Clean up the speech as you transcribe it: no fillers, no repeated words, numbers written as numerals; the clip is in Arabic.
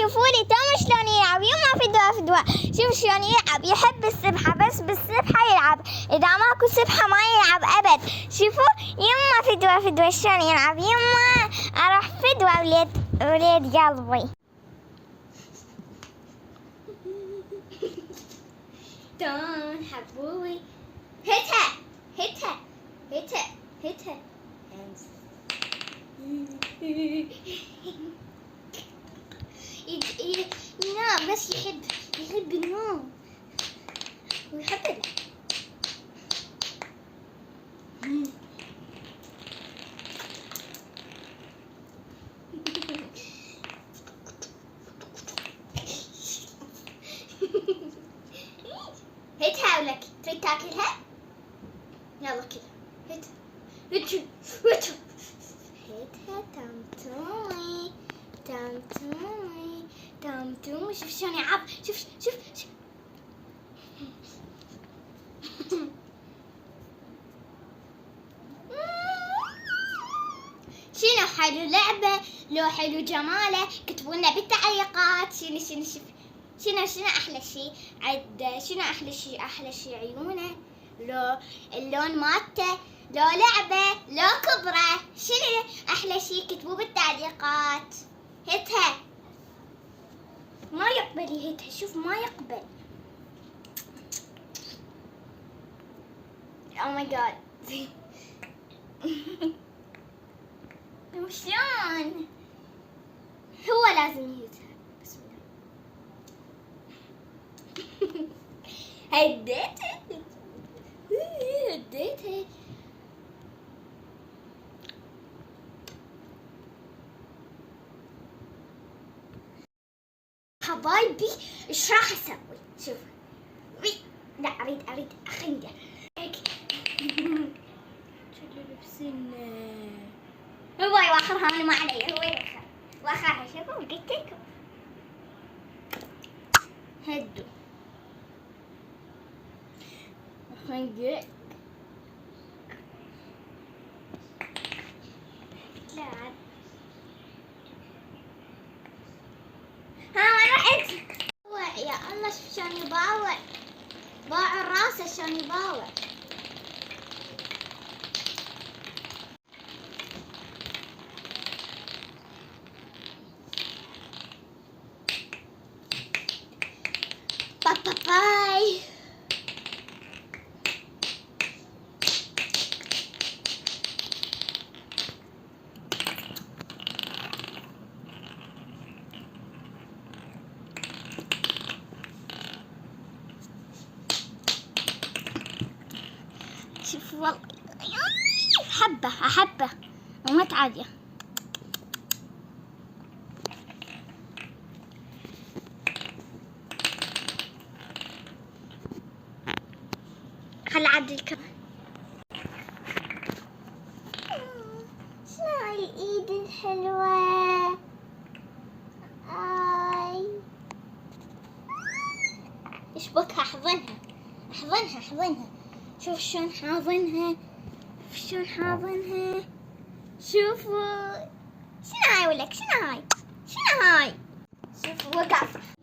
شوفوا لي توم شلون يلعب. يما فدوة شوف شلون يلعب. يحب السبحة بس بالسبحة يلعب. إذا ماكو سبحة ما يلعب أبد. شوفوا يما فدوة شلون يلعب. يما أروح فدوة وليد قلبي. توم حبوبي هتها ينام بس يحب النوم ويحب اللعب. هاتها ولك تريد تاكلها؟ يلا كذا هاتها تمتومي شوف شلون يلعب. شوف شنو حلو لعبة لو حلو جماله كتبوا لنا بالتعليقات. شنو احلى شيء عد. شنو احلى شيء عيونه لو اللون مالته لو لعبة لو كبره. شنو احلى شيء كتبوا بالتعليقات. هاتها ما يقبل يهتها. شوف ما يقبل. او ماي جاد شلون هو لازم يهتها. بسم الله هديته حبايبي. ايش راح اسوي؟ شوف لا اريد اخنقه هيك. شكله لبسنا هو يوخرها من ما علي. هو يوخرها شوفوا قلت لكم هدوا خنقه. لا يا الله شوف شلون يباوع. باع راسه شلون يباوع. باي. شوف والله أحبه ومت عادية. خل أعدل كمان. شنو الإيد الحلوة. اشبكها احضنها. شوف شلون حاضنها. شوفوا شنو هاي ولك. شنو هاي شوفوا وقف.